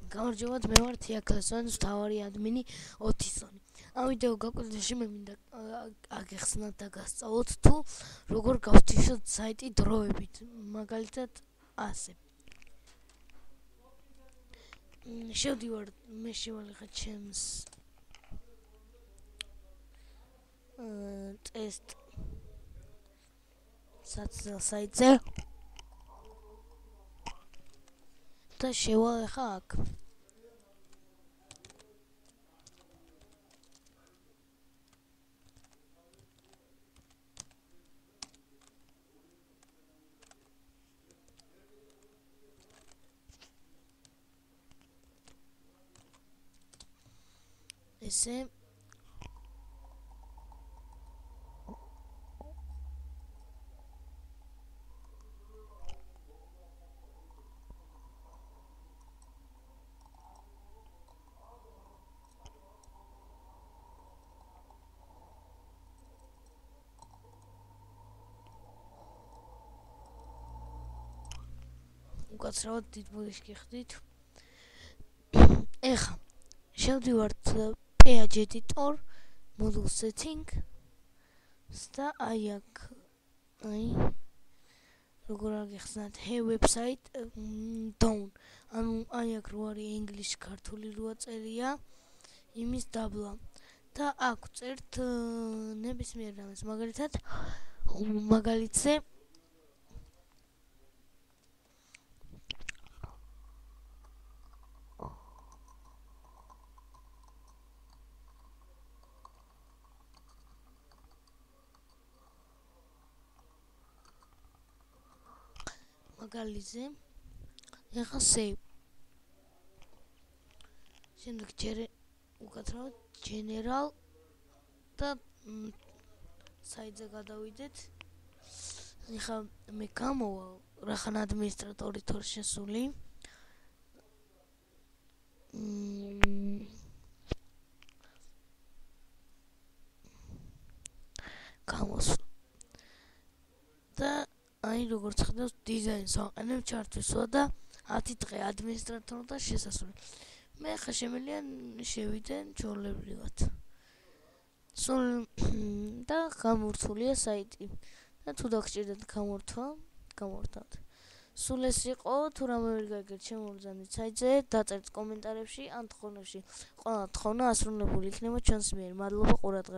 გამარჯობა, მე ვარ თეაკლასონის მთავარი ადმინი ოთისონი. ამ ვიდეო გაკვეთილში მე მინდა აგეხსნათ და გასწავლოთ თუ როგორ გავთიშოთ საიტი დროებით, მაგალითად ასე. შევდივარ მე შევალეხა ჩემს ტესტ საიტზე და შევალეხა აქ. ესე უკაცრავად დიდ ბოდიშს გიხდით. ეხლა შევდივართ page editor, module setting და აი აქ როგორ აგეხსნათ website down, ანუ აი აქ რო არის english ქართული როა წერია იმის დაბლა და აქ წერთ ნებისმიერ რამეს, მაგალითზე ეხა save. შემდეგ უკაცრავად general და საიტზე გადავიდეთ. ეხლა მე გამოვალ რახან ადმინისტრატორი თორ შესული. გამოსვლა და აი როგორც ხედავთ დიზაინს ვაყენებ ჩართვისვა და 10 დღე ადმინისტრატორ და შესასვლელი. მე ხა შემიძლია შევიდე ჩვეულებრივად. სულ და გამორთულია საიტი. და თუ დაგჭირდეთ გამორთავთ. სულ ეს იყო, თუ რამე ვერ გაიგეთ შემოვიძანეთ საიტზე, დაწერთ კომენტარებში ან თხოვნებში. ყველა თხოვნა ასრულებული იქნება ჩვენს მიერ. მადლობა ყურადღებისთვის.